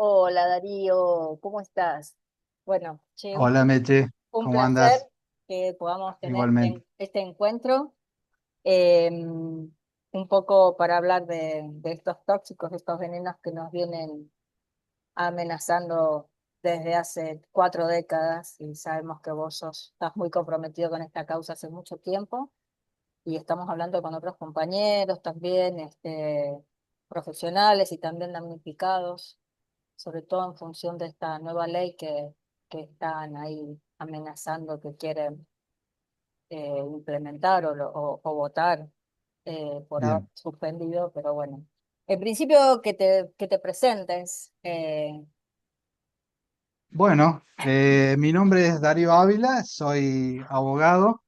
Hola Darío, ¿cómo estás? Bueno, che, Hola Meche, un ¿cómo placer andas? que podamos tener Igualmente. este encuentro, un poco para hablar de estos tóxicos, de estos venenos que nos vienen amenazando desde hace 4 décadas y sabemos que estás muy comprometido con esta causa hace mucho tiempo y estamos hablando con otros compañeros también, profesionales y también damnificados sobre todo en función de esta nueva ley que están ahí amenazando que quieren implementar o votar, por ahora Bien. suspendido, pero bueno. En principio que te presentes. Bueno, mi nombre es Darío Ávila, soy abogado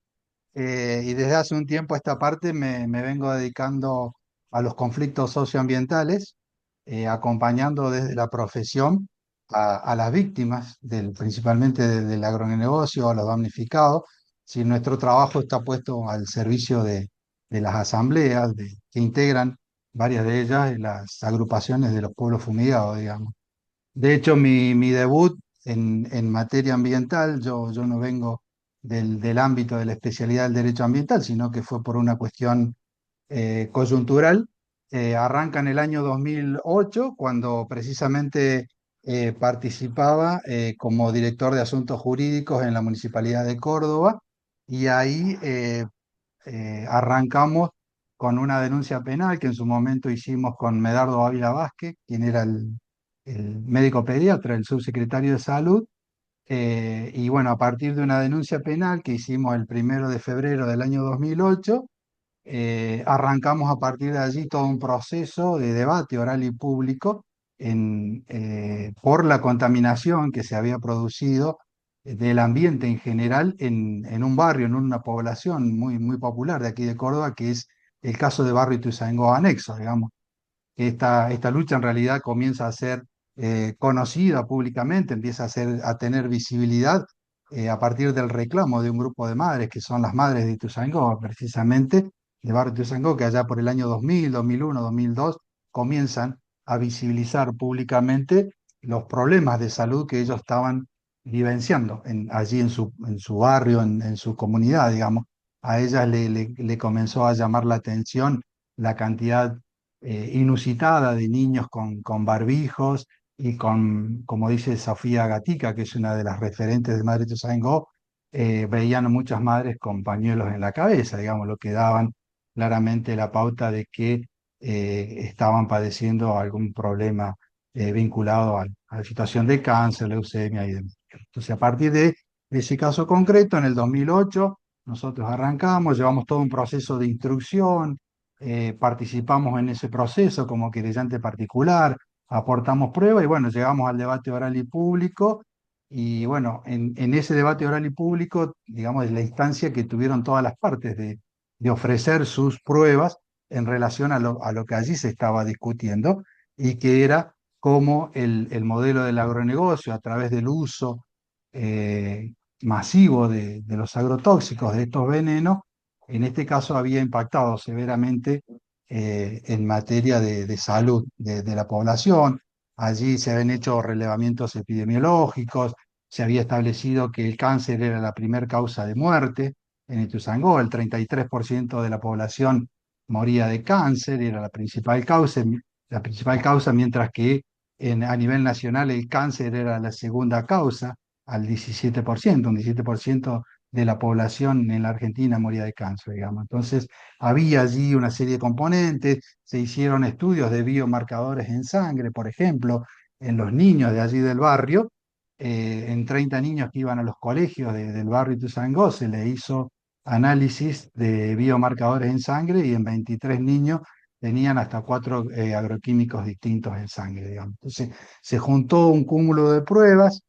y desde hace un tiempo a esta parte me vengo dedicando a los conflictos socioambientales, acompañando desde la profesión a las víctimas, principalmente del agronegocio, a los damnificados. Si nuestro trabajo está puesto al servicio de las asambleas que integran varias de ellas las agrupaciones de los pueblos fumigados, digamos. De hecho, mi debut en materia ambiental, yo no vengo del ámbito de la especialidad del derecho ambiental, sino que fue por una cuestión coyuntural. Arranca en el año 2008, cuando precisamente participaba como director de asuntos jurídicos en la Municipalidad de Córdoba, y ahí arrancamos con una denuncia penal que en su momento hicimos con Medardo Ávila Vázquez, quien era el médico pediatra, el subsecretario de Salud. Y bueno, a partir de una denuncia penal que hicimos el 1 de febrero del año 2008, arrancamos a partir de allí todo un proceso de debate oral y público por la contaminación que se había producido del ambiente en general en un barrio, en una población muy popular de aquí de Córdoba, que es el caso de Barrio Ituzaingó Anexo, digamos. Esta lucha en realidad comienza a ser conocida públicamente, empieza a tener visibilidad a partir del reclamo de un grupo de madres, que son las madres de Ituzaingó, precisamente, de Barrio Ituzaingó, que allá por el año 2000, 2001, 2002, comienzan a visibilizar públicamente los problemas de salud que ellos estaban vivenciando allí en su barrio, en su comunidad, digamos. A ellas le comenzó a llamar la atención la cantidad inusitada de niños con barbijos y como dice Sofía Gatica, que es una de las referentes de Madre Ituzaingó, veían a muchas madres con pañuelos en la cabeza, digamos, lo que daban claramente la pauta de que estaban padeciendo algún problema vinculado a la situación de cáncer, leucemia y demás. Entonces, a partir de ese caso concreto, en el 2008, nosotros arrancamos, llevamos todo un proceso de instrucción, participamos en ese proceso como querellante particular, aportamos pruebas y bueno, llegamos al debate oral y público. Y bueno, en ese debate oral y público, digamos, es la instancia que tuvieron todas las partes de ofrecer sus pruebas en relación a lo que allí se estaba discutiendo, y que era cómo el modelo del agronegocio, a través del uso eh, masivo de los agrotóxicos, de estos venenos, en este caso había impactado severamente en materia de salud de la población. Allí se habían hecho relevamientos epidemiológicos, se había establecido que el cáncer era la primer causa de muerte en Ituzaingó. El 33% de la población moría de cáncer, era la principal causa, mientras que a nivel nacional el cáncer era la segunda causa, al 17%. Un 17% de la población en la Argentina moría de cáncer, digamos. Entonces, había allí una serie de componentes, se hicieron estudios de biomarcadores en sangre, por ejemplo, en los niños de allí del barrio. En 30 niños que iban a los colegios del barrio Ituzaingó se le hizo análisis de biomarcadores en sangre, y en 23 niños tenían hasta 4 agroquímicos distintos en sangre, digamos. Entonces, se juntó un cúmulo de pruebas.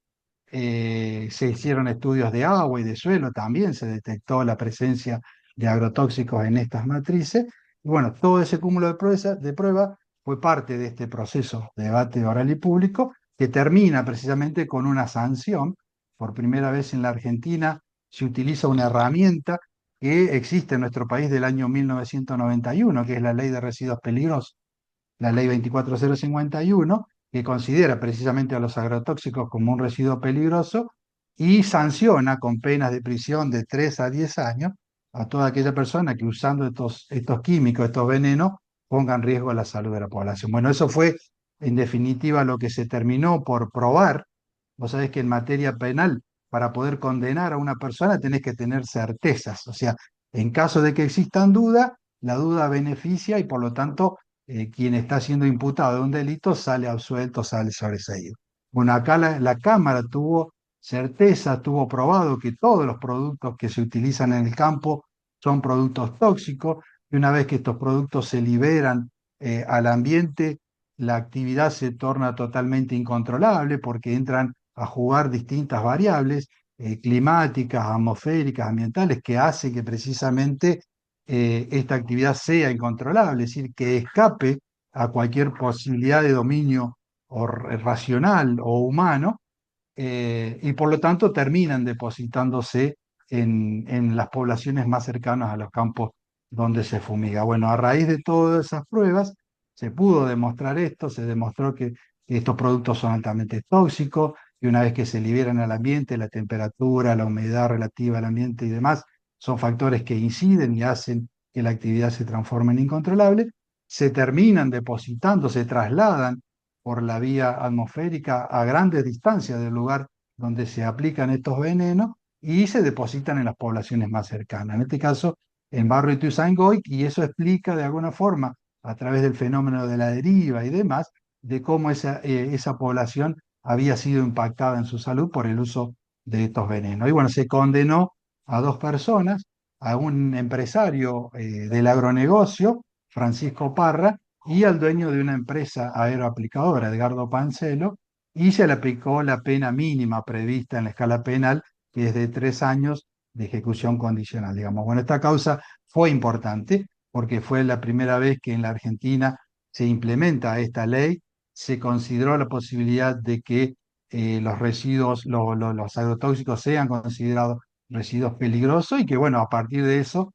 Se hicieron estudios de agua y de suelo, también se detectó la presencia de agrotóxicos en estas matrices. Y bueno, todo ese cúmulo de pruebas fue parte de este proceso de debate oral y público, que termina precisamente con una sanción. Por primera vez en la Argentina se utiliza una herramienta que existe en nuestro país del año 1991, que es la Ley de Residuos Peligrosos, la Ley 24051, que considera precisamente a los agrotóxicos como un residuo peligroso y sanciona con penas de prisión de 3 a 10 años a toda aquella persona que usando estos químicos, estos venenos, ponga en riesgo la salud de la población. Bueno, eso fue en definitiva lo que se terminó por probar. Vos sabés que en materia penal, para poder condenar a una persona, tenés que tener certezas. O sea, en caso de que existan dudas, la duda beneficia y por lo tanto quien está siendo imputado de un delito sale absuelto, sale sobreseído. Bueno, acá la Cámara tuvo certeza, tuvo probado que todos los productos que se utilizan en el campo son productos tóxicos y una vez que estos productos se liberan al ambiente, la actividad se torna totalmente incontrolable porque entran a jugar distintas variables climáticas, atmosféricas, ambientales, que hace que precisamente esta actividad sea incontrolable, es decir, que escape a cualquier posibilidad de dominio racional o humano, y por lo tanto terminan depositándose en las poblaciones más cercanas a los campos donde se fumiga. Bueno, a raíz de todas esas pruebas se pudo demostrar esto, se demostró que estos productos son altamente tóxicos y una vez que se liberan al ambiente, la temperatura, la humedad relativa al ambiente y demás son factores que inciden y hacen que la actividad se transforme en incontrolable, se terminan depositando, se trasladan por la vía atmosférica a grandes distancias del lugar donde se aplican estos venenos y se depositan en las poblaciones más cercanas, en este caso en Barrio Ituzaingó, y eso explica de alguna forma, a través del fenómeno de la deriva y demás, de cómo esa población había sido impactada en su salud por el uso de estos venenos. Y bueno, se condenó a dos personas, a un empresario del agronegocio, Francisco Parra, y al dueño de una empresa aeroaplicadora, Edgardo Pancelo, y se le aplicó la pena mínima prevista en la escala penal, que es de 3 años de ejecución condicional, digamos. Bueno, esta causa fue importante porque fue la primera vez que en la Argentina se implementa esta ley, se consideró la posibilidad de que los residuos, los agrotóxicos sean considerados residuos peligrosos y que, bueno, a partir de eso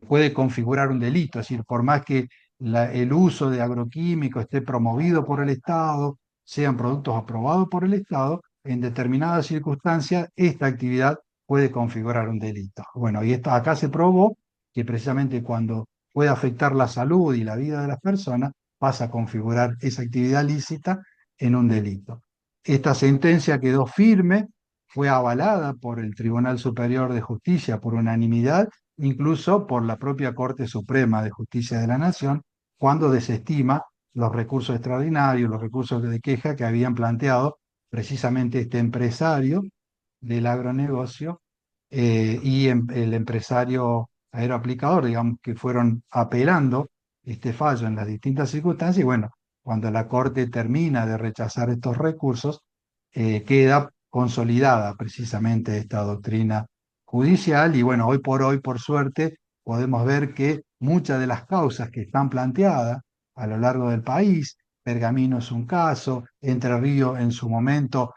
puede configurar un delito, es decir, por más que el uso de agroquímicos esté promovido por el Estado, sean productos aprobados por el Estado, en determinadas circunstancias esta actividad puede configurar un delito. Bueno, y esto acá se probó que precisamente cuando puede afectar la salud y la vida de las personas, pasa a configurar esa actividad lícita en un delito. Esta sentencia quedó firme, fue avalada por el Tribunal Superior de Justicia por unanimidad, incluso por la propia Corte Suprema de Justicia de la Nación, cuando desestima los recursos extraordinarios, los recursos de queja que habían planteado precisamente este empresario del agronegocio el empresario aeroaplicador, digamos, que fueron apelando este fallo en las distintas circunstancias y bueno, cuando la Corte termina de rechazar estos recursos, queda consolidada precisamente esta doctrina judicial y bueno, hoy por hoy, por suerte, podemos ver que muchas de las causas que están planteadas a lo largo del país, Pergamino es un caso, Entre Ríos en su momento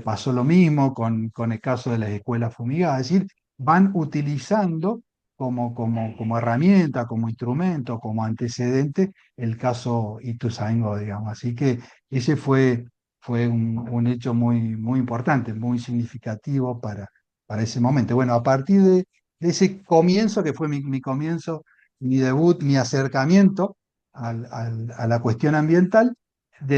pasó lo mismo con el caso de las escuelas fumigadas, es decir, van utilizando como herramienta, como instrumento, como antecedente el caso Ituzaingó, digamos. Así que ese fue un hecho muy importante, muy significativo para ese momento. Bueno, a partir de ese comienzo, que fue mi comienzo, mi debut, mi acercamiento a la cuestión ambiental,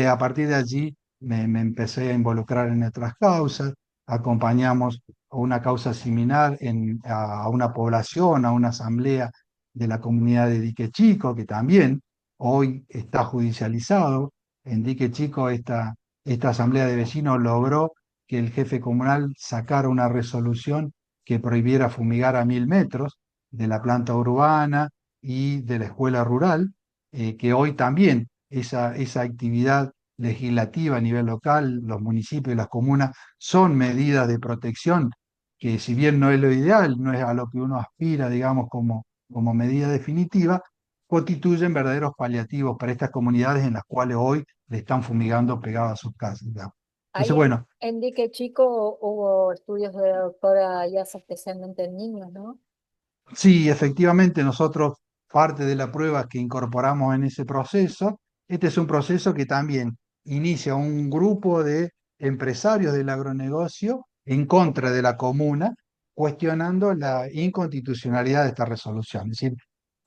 a partir de allí me empecé a involucrar en otras causas, acompañamos a una causa similar a una población, a una asamblea de la comunidad de Dique Chico, que también hoy está judicializado. En Dique Chico esta asamblea de vecinos logró que el jefe comunal sacara una resolución que prohibiera fumigar a 1000 metros de la planta urbana y de la escuela rural, que hoy también esa actividad legislativa a nivel local, los municipios y las comunas son medidas de protección que si bien no es lo ideal, no es a lo que uno aspira, digamos, como medida definitiva, constituyen verdaderos paliativos para estas comunidades en las cuales hoy le están fumigando pegadas a sus casas, digamos. Entonces, Ahí bueno, en Dique Chico hubo estudios de doctora ya especialmente en niños, ¿no? sí, efectivamente nosotros parte de la prueba que incorporamos en ese proceso, este es un proceso que también inicia un grupo de empresarios del agronegocio en contra de la comuna, cuestionando la inconstitucionalidad de esta resolución. Es decir,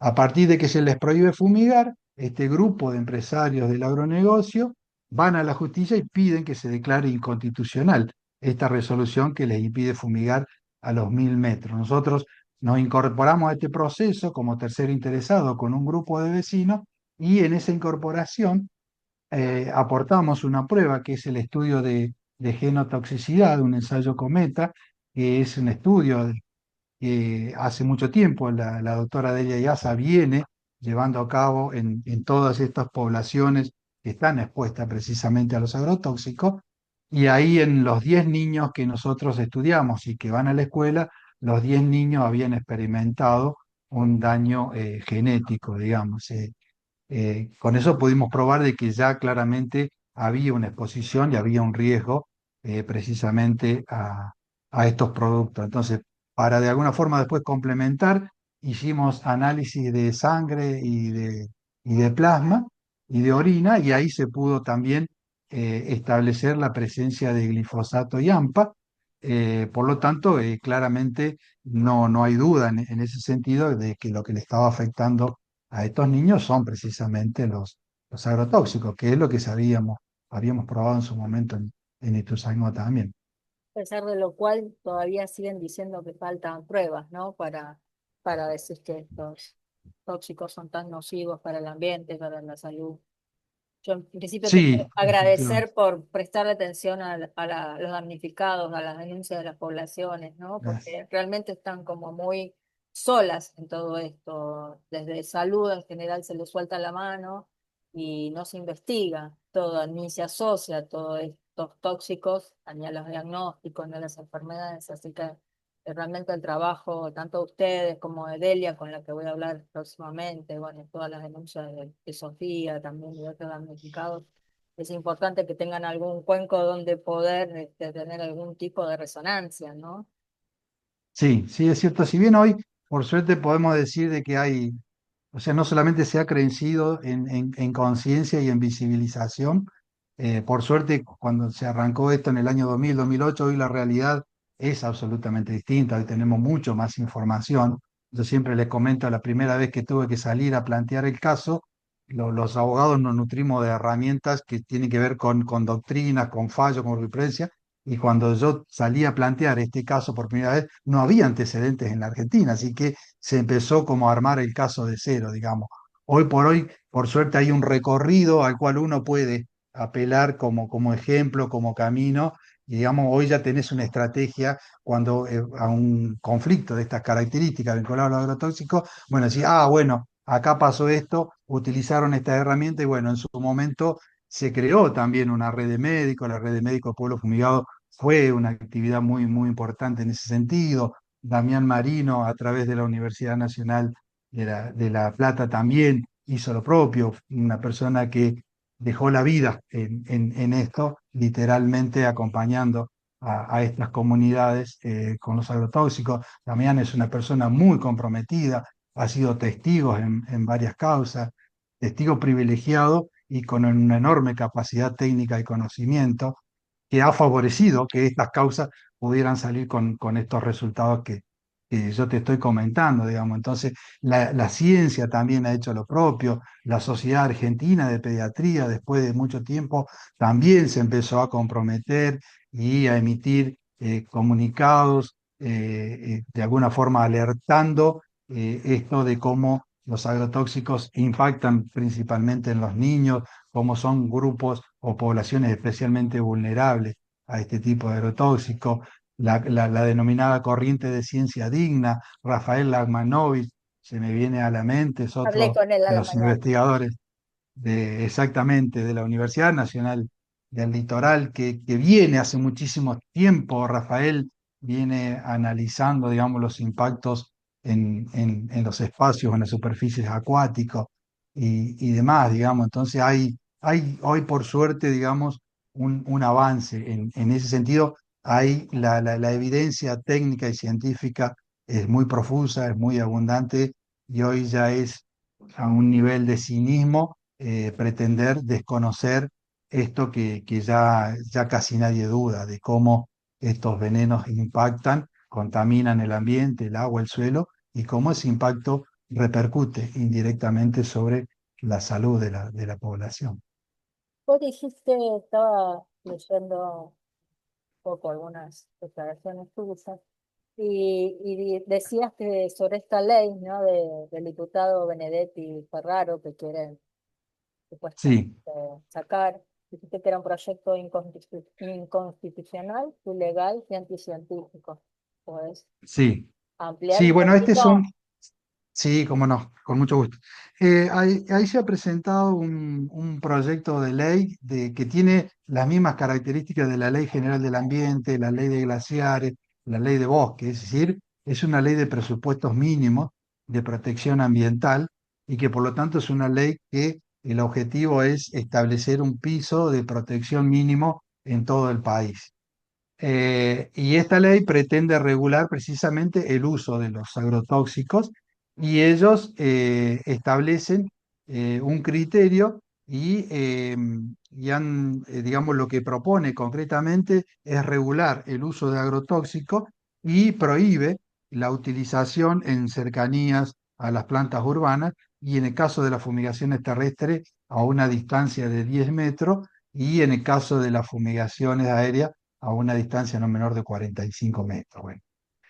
a partir de que se les prohíbe fumigar, este grupo de empresarios del agronegocio van a la justicia y piden que se declare inconstitucional esta resolución que les impide fumigar a los 1.000 metros. Nosotros nos incorporamos a este proceso como tercer interesado con un grupo de vecinos y en esa incorporación aportamos una prueba que es el estudio de genotoxicidad, un ensayo Cometa, que es un estudio que hace mucho tiempo la doctora Delia Yaza viene llevando a cabo en todas estas poblaciones que están expuestas precisamente a los agrotóxicos. Y ahí en los 10 niños que nosotros estudiamos y que van a la escuela, los 10 niños habían experimentado un daño genético, digamos. Con eso pudimos probar de que ya claramente había una exposición y había un riesgo precisamente a estos productos. Entonces, para de alguna forma después complementar, hicimos análisis de sangre y de plasma y de orina y ahí se pudo también establecer la presencia de glifosato y AMPA. Por lo tanto, claramente no hay duda en ese sentido de que lo que le estaba afectando a estos niños son precisamente los agrotóxicos, que es lo que habíamos probado en su momento en Ituzaingó también. A pesar de lo cual todavía siguen diciendo que faltan pruebas, ¿no? Para decir que estos tóxicos son tan nocivos para el ambiente, para la salud. Yo en principio te quiero Sí, agradecer por prestarle atención los damnificados, a las denuncias de las poblaciones, ¿no? gracias. Porque realmente están como muy solas en todo esto. Desde salud en general se les suelta la mano y no se investiga todo, ni se asocia todos estos tóxicos ni a los diagnósticos, ni a las enfermedades. Así que realmente el trabajo, tanto de ustedes como de Delia, con la que voy a hablar próximamente, bueno, todas las denuncias de Sofía también y de otros damnificados, es importante que tengan algún cuenco donde poder tener algún tipo de resonancia, ¿no? Sí, sí, es cierto. Si bien hoy, por suerte, podemos decir de que hay, o sea, no solamente se ha crecido en conciencia y en visibilización, por suerte, cuando se arrancó esto en el año 2000, 2008, hoy la realidad es absolutamente distinta, hoy tenemos mucho más información. Yo siempre les comento, la primera vez que tuve que salir a plantear el caso, los abogados nos nutrimos de herramientas que tienen que ver con doctrinas, con fallos, con jurisprudencia, y cuando yo salí a plantear este caso por primera vez, no había antecedentes en la Argentina, así que se empezó como a armar el caso de cero, digamos. Hoy por hoy, por suerte, hay un recorrido al cual uno puede apelar como ejemplo, como camino, y digamos, hoy ya tenés una estrategia cuando a un conflicto de estas características vinculado a los agrotóxicos, bueno, decir, bueno, acá pasó esto, utilizaron esta herramienta y bueno, en su momento se creó también una red de médicos, la red de médicos de Pueblo Fumigado fue una actividad muy, muy importante en ese sentido. Damián Marino, a través de la Universidad Nacional de La Plata, también hizo lo propio, una persona que dejó la vida en esto, literalmente acompañando a estas comunidades con los agrotóxicos. Damián es una persona muy comprometida, ha sido testigo en varias causas, testigo privilegiado y con una enorme capacidad técnica y conocimiento que ha favorecido que estas causas pudieran salir con estos resultados que yo te estoy comentando, digamos. Entonces, la ciencia también ha hecho lo propio, la Sociedad Argentina de Pediatría, después de mucho tiempo, también se empezó a comprometer y a emitir comunicados, de alguna forma alertando esto de cómo los agrotóxicos impactan principalmente en los niños, cómo son grupos o poblaciones especialmente vulnerables a este tipo de agrotóxicos. La denominada corriente de ciencia digna, Rafael Lagmanovich, se me viene a la mente, es Hablé otro con él a de la los mañana. investigadores exactamente de la Universidad Nacional del Litoral, que viene hace muchísimo tiempo, Rafael viene analizando, digamos, los impactos en los espacios, en las superficies acuáticos y demás, digamos. Entonces hay hoy, por suerte, digamos, un avance en ese sentido. Hay la evidencia técnica y científica es muy profusa, es muy abundante y hoy ya es a un nivel de cinismo pretender desconocer esto que ya casi nadie duda de cómo estos venenos impactan, contaminan el ambiente, el agua, el suelo, y cómo ese impacto repercute indirectamente sobre la salud de la población. Vos dijiste, estaba leyendo un poco algunas declaraciones tuyas, y decías que sobre esta ley, ¿no? Del diputado Benedetti Ferraro que quieren supuestamente Sí, sacar, dijiste que era un proyecto inconstitucional, ilegal y anticientífico. ¿Puedes sí. ampliar Sí, un bueno, este es un, poquito? sí, cómo no, con mucho gusto. Ahí se ha presentado un proyecto de ley que tiene las mismas características de la Ley General del Ambiente, la Ley de Glaciares, la Ley de Bosque, es decir, es una ley de presupuestos mínimos de protección ambiental y que por lo tanto es una ley que el objetivo es establecer un piso de protección mínimo en todo el país. Y esta ley pretende regular precisamente el uso de los agrotóxicos y ellos establecen un criterio digamos, lo que propone concretamente es regular el uso de agrotóxicos y prohíbe la utilización en cercanías a las plantas urbanas y en el caso de las fumigaciones terrestres a una distancia de 10 metros y en el caso de las fumigaciones aéreas a una distancia no menor de 45 metros. Bueno,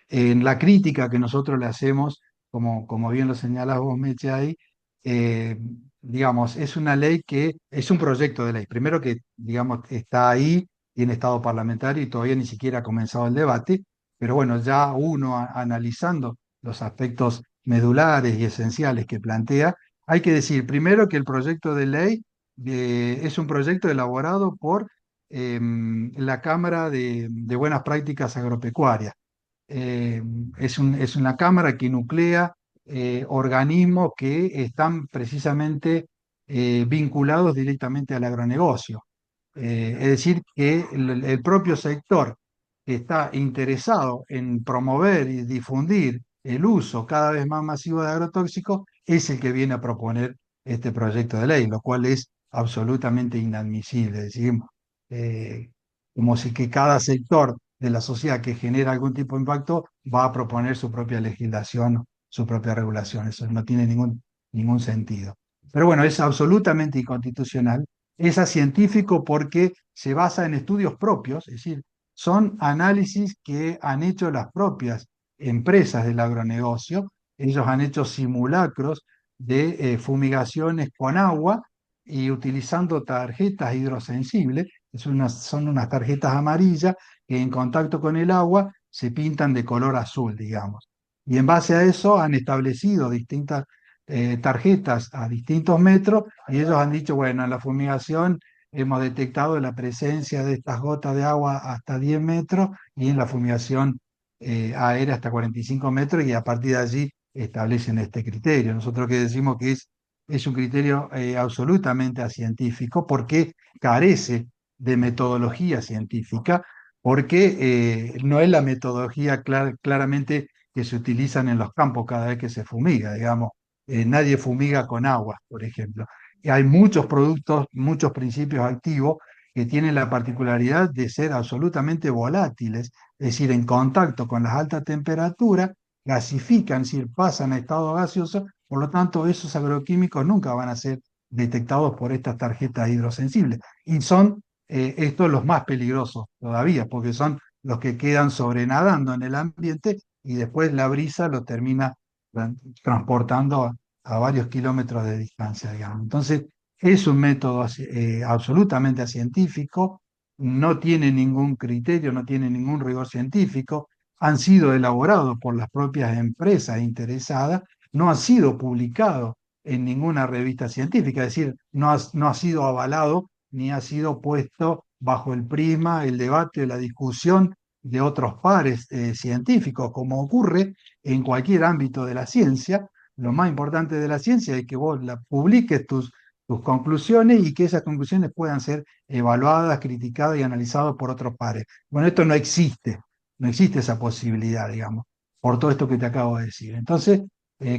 en la crítica que nosotros le hacemos, como bien lo señalas vos, Meche, ahí, eh, digamos, es una ley que es un proyecto de ley. Primero que, digamos, está ahí, tiene estado parlamentario y todavía ni siquiera ha comenzado el debate, pero bueno, ya uno analizando los aspectos medulares y esenciales que plantea, hay que decir primero que el proyecto de ley es un proyecto elaborado por la Cámara de Buenas Prácticas Agropecuarias. eh, es una cámara que nuclea organismos que están precisamente vinculados directamente al agronegocio. Es decir, que el propio sector que está interesado en promover y difundir el uso cada vez más masivo de agrotóxicos es el que viene a proponer este proyecto de ley, lo cual es absolutamente inadmisible. Es decir, eh, como si que cada sector de la sociedad que genera algún tipo de impacto va a proponer su propia legislación, su propia regulación. Eso no tiene ningún sentido. Pero bueno, es absolutamente inconstitucional. Es científico porque se basa en estudios propios, es decir, son análisis que han hecho las propias empresas del agronegocio. Ellos han hecho simulacros de fumigaciones con agua y utilizando tarjetas hidrosensibles, son unas tarjetas amarillas que en contacto con el agua se pintan de color azul, digamos. Y en base a eso han establecido distintas tarjetas a distintos metros y ellos han dicho, bueno, en la fumigación hemos detectado la presencia de estas gotas de agua hasta 10 metros y en la fumigación aérea hasta 45 metros y a partir de allí establecen este criterio. Nosotros que decimos que es un criterio absolutamente acientífico porque carece de metodología científica, porque no es la metodología claramente que se utilizan en los campos cada vez que se fumiga, digamos. Nadie fumiga con agua, por ejemplo. Y hay muchos productos, muchos principios activos que tienen la particularidad de ser absolutamente volátiles, es decir, en contacto con las altas temperaturas, gasifican, es decir, pasan a estado gaseoso, por lo tanto, esos agroquímicos nunca van a ser detectados por estas tarjetas hidrosensibles. Y son estos los más peligrosos todavía, porque son los que quedan sobrenadando en el ambiente y después la brisa los termina transportando a varios kilómetros de distancia, digamos. Entonces, es un método absolutamente científico, no tiene ningún criterio, no tiene ningún rigor científico, han sido elaborados por las propias empresas interesadas, no ha sido publicado en ninguna revista científica, es decir, no ha sido avalado ni ha sido puesto bajo el prisma, el debate, la discusión de otros pares científicos, como ocurre en cualquier ámbito de la ciencia. Lo más importante de la ciencia es que vos publiques tus conclusiones y que esas conclusiones puedan ser evaluadas, criticadas y analizadas por otros pares. Bueno, esto no existe, no existe esa posibilidad, digamos, por todo esto que te acabo de decir. Entonces,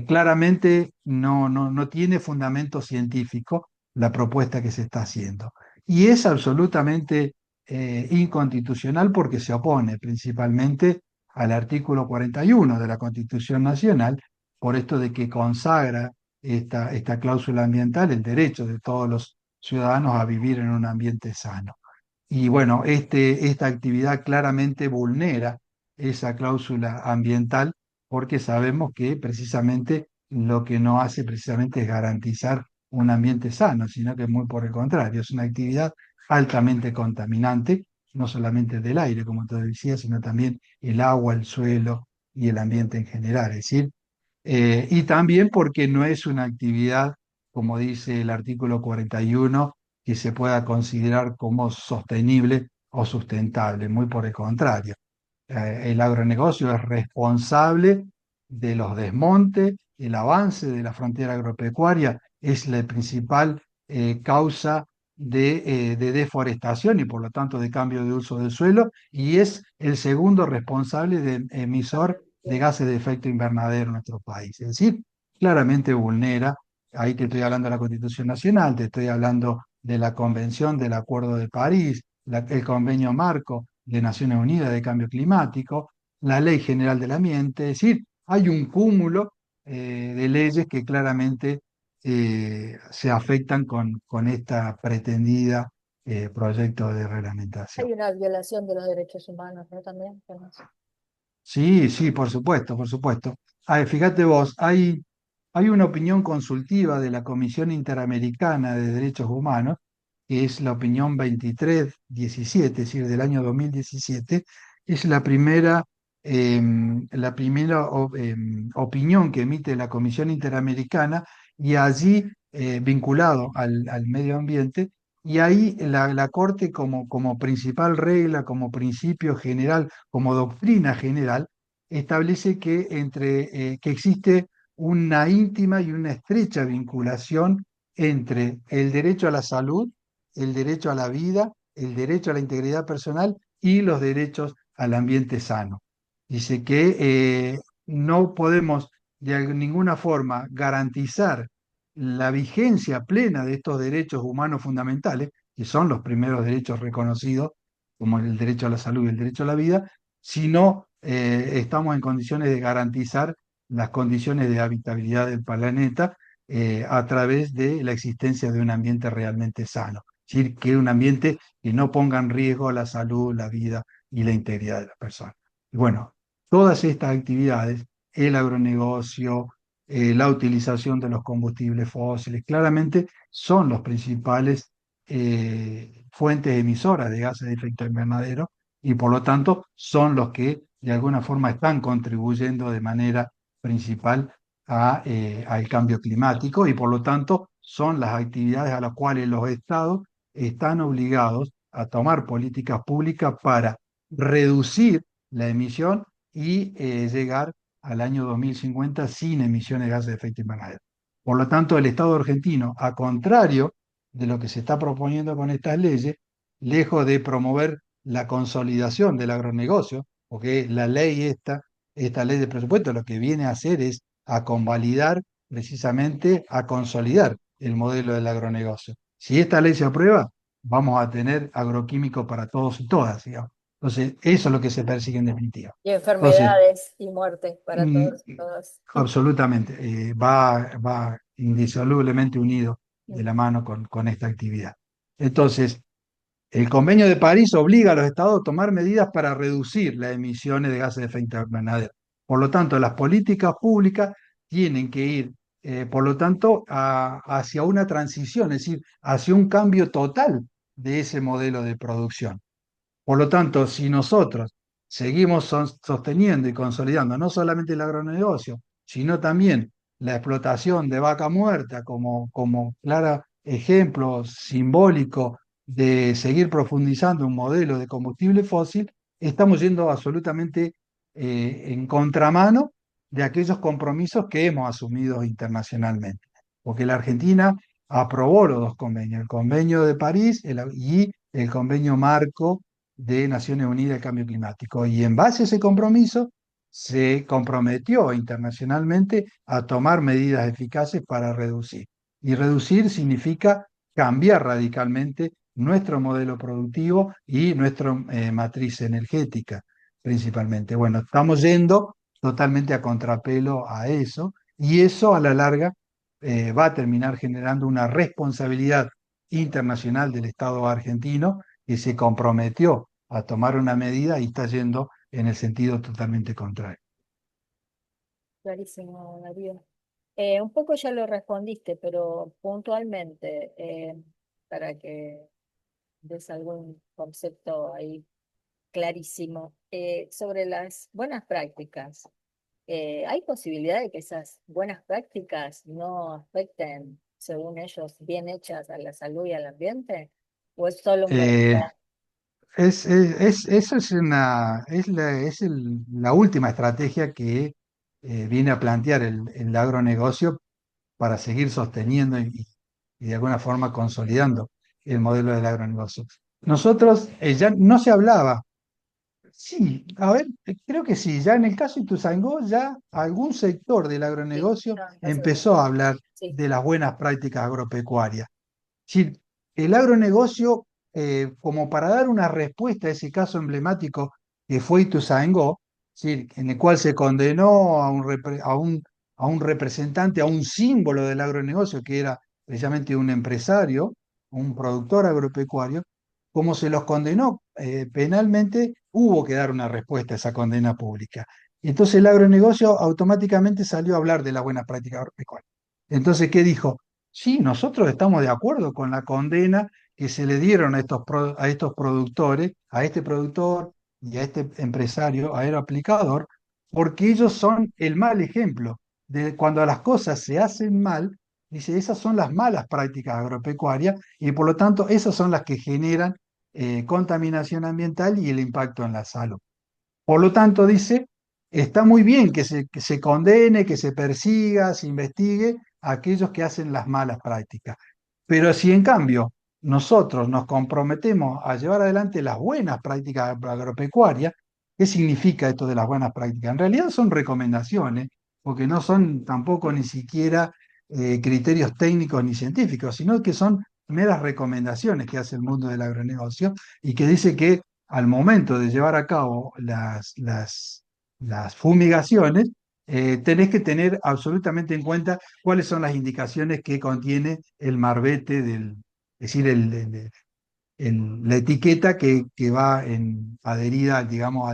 claramente no tiene fundamento científico la propuesta que se está haciendo. y es absolutamente inconstitucional porque se opone principalmente al artículo 41 de la Constitución Nacional, por esto de que consagra esta cláusula ambiental, el derecho de todos los ciudadanos a vivir en un ambiente sano. Y bueno, esta actividad claramente vulnera esa cláusula ambiental porque sabemos que precisamente lo que no hace precisamente es garantizar un ambiente sano, sino que muy por el contrario, es una actividad altamente contaminante, no solamente del aire, como te decía, sino también el agua, el suelo y el ambiente en general. Es decir, y también porque no es una actividad, como dice el artículo 41, que se pueda considerar como sostenible o sustentable, muy por el contrario. El agronegocio es responsable de los desmontes, el avance de la frontera agropecuaria es la principal causa de deforestación y por lo tanto de cambio de uso del suelo y es el segundo responsable de emisor de gases de efecto invernadero en nuestro país. Es decir, claramente vulnera, ahí te estoy hablando de la Constitución Nacional, te estoy hablando de la Convención del Acuerdo de París, el Convenio Marco de Naciones Unidas de Cambio Climático, la Ley General del Ambiente, es decir, hay un cúmulo de leyes que claramente se afectan con esta pretendida proyecto de reglamentación. Hay una violación de los derechos humanos, ¿no? También. Sí, sí, por supuesto, por supuesto. Fíjate vos, hay una opinión consultiva de la Comisión Interamericana de Derechos Humanos, que es la opinión 2317, es decir, del año 2017, es la primera opinión que emite la Comisión Interamericana y allí, vinculado al medio ambiente, y ahí la Corte como principal regla, como principio general, como doctrina general, establece que existe una íntima y una estrecha vinculación entre el derecho a la salud, el derecho a la vida, el derecho a la integridad personal y los derechos al ambiente sano. Dice que no podemos de ninguna forma garantizar la vigencia plena de estos derechos humanos fundamentales, que son los primeros derechos reconocidos, como el derecho a la salud y el derecho a la vida, si no estamos en condiciones de garantizar las condiciones de habitabilidad del planeta a través de la existencia de un ambiente realmente sano. Es decir, que un ambiente que no ponga en riesgo la salud, la vida y la integridad de la persona. Y bueno, todas estas actividades, el agronegocio, la utilización de los combustibles fósiles, claramente son los principales fuentes emisoras de gases de efecto invernadero y por lo tanto son los que de alguna forma están contribuyendo de manera principal al cambio climático y por lo tanto son las actividades a las cuales los estados están obligados a tomar políticas públicas para reducir la emisión y llegar al año 2050 sin emisiones de gases de efecto invernadero. Por lo tanto, el Estado argentino, a contrario de lo que se está proponiendo con estas leyes, lejos de promover la consolidación del agronegocio, porque la ley esta ley de presupuesto lo que viene a hacer es a convalidar, precisamente a consolidar el modelo del agronegocio. Si esta ley se aprueba, vamos a tener agroquímicos para todos y todas, digamos. Entonces, eso es lo que se persigue en definitiva. Y Entonces, enfermedades y muerte para mm, todos y todas. absolutamente, va indisolublemente unido de la mano con esta actividad. Entonces, el Convenio de París obliga a los estados a tomar medidas para reducir las emisiones de gases de efecto invernadero. Por lo tanto, las políticas públicas tienen que ir, por lo tanto, hacia una transición, es decir, hacia un cambio total de ese modelo de producción. Por lo tanto, si nosotros seguimos sosteniendo y consolidando no solamente el agronegocio, sino también la explotación de vaca muerta como claro ejemplo simbólico de seguir profundizando un modelo de combustible fósil, estamos yendo absolutamente en contramano de aquellos compromisos que hemos asumido internacionalmente. Porque la Argentina aprobó los dos convenios, el convenio de París y el convenio marco de Naciones Unidas del Cambio Climático. Y en base a ese compromiso, se comprometió internacionalmente a tomar medidas eficaces para reducir. Y reducir significa cambiar radicalmente nuestro modelo productivo y nuestra matriz energética principalmente. Bueno, estamos yendo totalmente a contrapelo a eso y eso a la larga va a terminar generando una responsabilidad internacional del Estado argentino que se comprometió a tomar una medida y está yendo en el sentido totalmente contrario. Clarísimo, Darío. Un poco ya lo respondiste, pero puntualmente, para que des algún concepto ahí clarísimo, sobre las buenas prácticas. ¿Hay posibilidad de que esas buenas prácticas no afecten, según ellos, bien hechas a la salud y al ambiente? ¿O es solo un Eh, beneficio? eso es la última estrategia que viene a plantear el agronegocio para seguir sosteniendo y de alguna forma consolidando el modelo del agronegocio. Nosotros ya no se hablaba. Sí, a ver, creo que sí, ya en el caso de Ituzaingó, ya algún sector del Sí, agronegocio no, en caso de empezó a hablar sí, de las buenas prácticas agropecuarias. Sí, el agronegocio, como para dar una respuesta a ese caso emblemático que fue Ituzaingó, sí, en el cual se condenó a un representante, a un símbolo del agronegocio, que era precisamente un empresario, un productor agropecuario, como se los condenó penalmente, hubo que dar una respuesta a esa condena pública. Y entonces el agronegocio automáticamente salió a hablar de la buena práctica agropecuaria. Entonces, ¿qué dijo? Sí, nosotros estamos de acuerdo con la condena que se le dieron a estos productores, a este productor y a este empresario aeroaplicador, porque ellos son el mal ejemplo de cuando las cosas se hacen mal, dice, esas son las malas prácticas agropecuarias y por lo tanto esas son las que generan contaminación ambiental y el impacto en la salud. Por lo tanto, dice, está muy bien que se condene, que se persiga, se investigue a aquellos que hacen las malas prácticas. Pero si en cambio nosotros nos comprometemos a llevar adelante las buenas prácticas agropecuarias, ¿qué significa esto de las buenas prácticas? En realidad son recomendaciones, porque no son tampoco ni siquiera criterios técnicos ni científicos, sino que son meras recomendaciones que hace el mundo del agronegocio y que dice que al momento de llevar a cabo las fumigaciones, tenés que tener absolutamente en cuenta cuáles son las indicaciones que contiene el marbete es decir, la etiqueta que va adherida, digamos,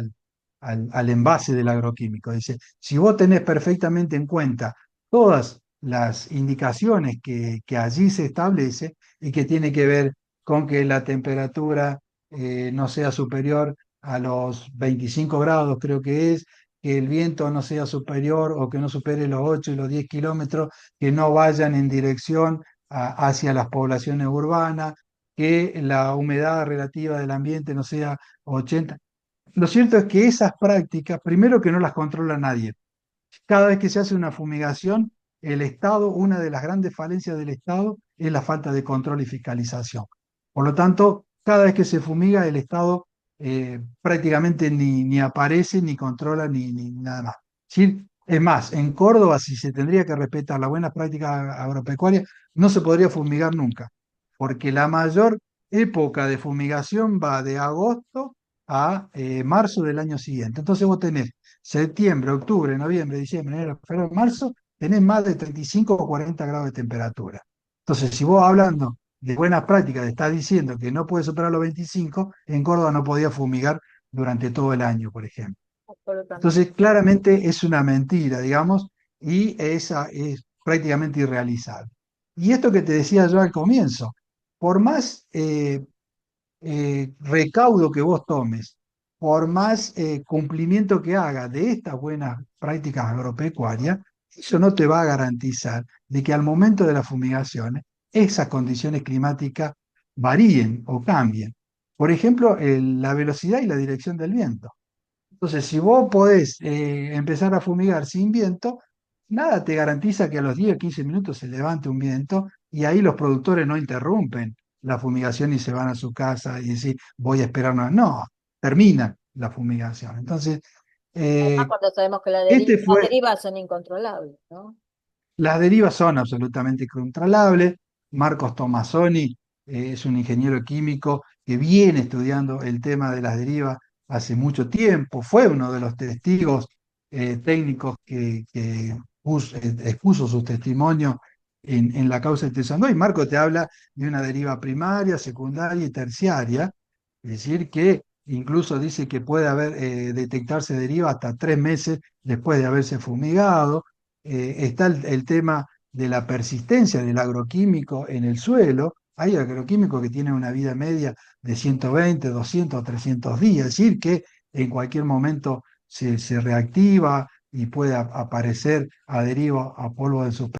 al envase del agroquímico. Dice, si vos tenés perfectamente en cuenta todas las indicaciones que allí se establece y que tiene que ver con que la temperatura no sea superior a los 25 grados, creo que es, que el viento no sea superior o que no supere los 8 y los 10 kilómetros, que no vayan en dirección hacia las poblaciones urbanas, que la humedad relativa del ambiente no sea 80. Lo cierto es que esas prácticas, primero que no las controla nadie. Cada vez que se hace una fumigación, el Estado, una de las grandes falencias del Estado es la falta de control y fiscalización. Por lo tanto, cada vez que se fumiga, el Estado prácticamente ni aparece, ni controla, ni nada más. Sí, es más, en Córdoba, si se tendría que respetar la buena práctica agropecuaria, no se podría fumigar nunca, porque la mayor época de fumigación va de agosto a marzo del año siguiente. Entonces vos tenés septiembre, octubre, noviembre, diciembre, enero, febrero, marzo, tenés más de 35 o 40 grados de temperatura. Entonces, si vos hablando de buenas prácticas, estás diciendo que no puede superar los 25, en Córdoba no podía fumigar durante todo el año, por ejemplo. absolutamente. Entonces, claramente es una mentira, digamos, y esa es prácticamente irrealizable. Y esto que te decía yo al comienzo, por más recaudo que vos tomes, por más cumplimiento que hagas de estas buenas prácticas agropecuarias, eso no te va a garantizar de que al momento de las fumigaciones esas condiciones climáticas varíen o cambien. Por ejemplo, la velocidad y la dirección del viento. Entonces, si vos podés empezar a fumigar sin viento, nada te garantiza que a los 10 o 15 minutos se levante un viento y ahí los productores no interrumpen la fumigación y se van a su casa y decir, voy a esperar una. No, terminan la fumigación. Entonces, Además, eh, cuando sabemos que este las fue, derivas son incontrolables, ¿no? las derivas son absolutamente incontrolables. Marcos Tomassoni es un ingeniero químico que viene estudiando el tema de las derivas hace mucho tiempo, fue uno de los testigos técnicos que expuso sus testimonios en la causa de Ituzaingó. Y Marco te habla de una deriva primaria, secundaria y terciaria, es decir, que incluso dice que puede detectarse deriva hasta 3 meses después de haberse fumigado. Está el tema de la persistencia del agroquímico en el suelo. Hay agroquímicos que tienen una vida media de 120, 200, 300 días, es decir, que en cualquier momento se reactiva y puede aparecer adherido a polvo de suspensión